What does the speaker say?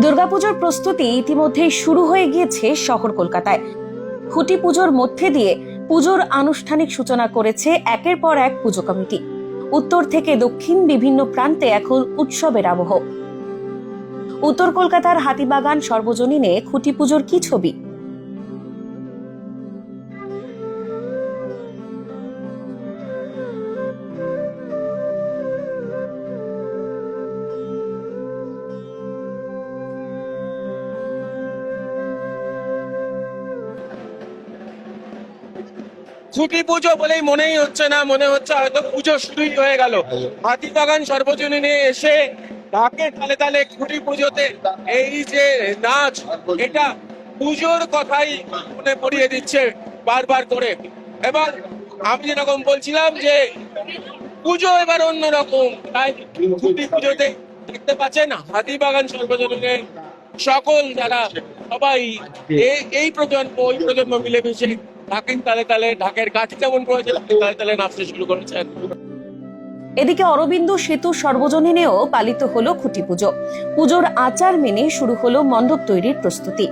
দুর্গাপুজোর প্রস্তুতি ইতিমধ্যেই শুরু হয়ে গিয়েছে শহর কলকাতায়। খুঁটি পুজোর মধ্যে দিয়ে পুজোর আনুষ্ঠানিক সূচনা করেছে একের পর এক পুজো কমিটি। উত্তর থেকে দক্ষিণ বিভিন্ন প্রান্তে এখন উৎসবের আবহ। উত্তর কলকাতার হাতিবাগান সর্বজনীনে খুঁটি পুজোর কি ছবি? খুঁটি পুজো বলেই মনেই হচ্ছে না, মনে হচ্ছে হয়তো পুজো শুরুই হয়ে গেল। হাতিবাগান সর্বজনীনে এসে ঢাকে তালে তালে খুঁটি পুজোতে এই যে নাচ, এটা পুজোর কথাই মনে পড়িয়ে দিচ্ছে বারবার করে। এবং আমি যেরকম বলছিলাম যে পুজো এবার অন্যরকম, তাই খুঁটি পুজোতে দেখতে পাচ্ছেন হাতিবাগান সর্বজনীনে সকল যারা সবাই এই প্রজন্ম ওই প্রজন্ম মিলেমিশে ঢাকের তালে তালে, ঢাকের কাঠি যেমন করেছে তালে তালে নাচতে শুরু করেছেন। এদিকে অরবিন্দ সেতু সর্বজনীনেও পালিত হলো খুঁটি পুজো। পুজোর আচার মেনে শুরু হলো মণ্ডপ তৈরির প্রস্তুতি।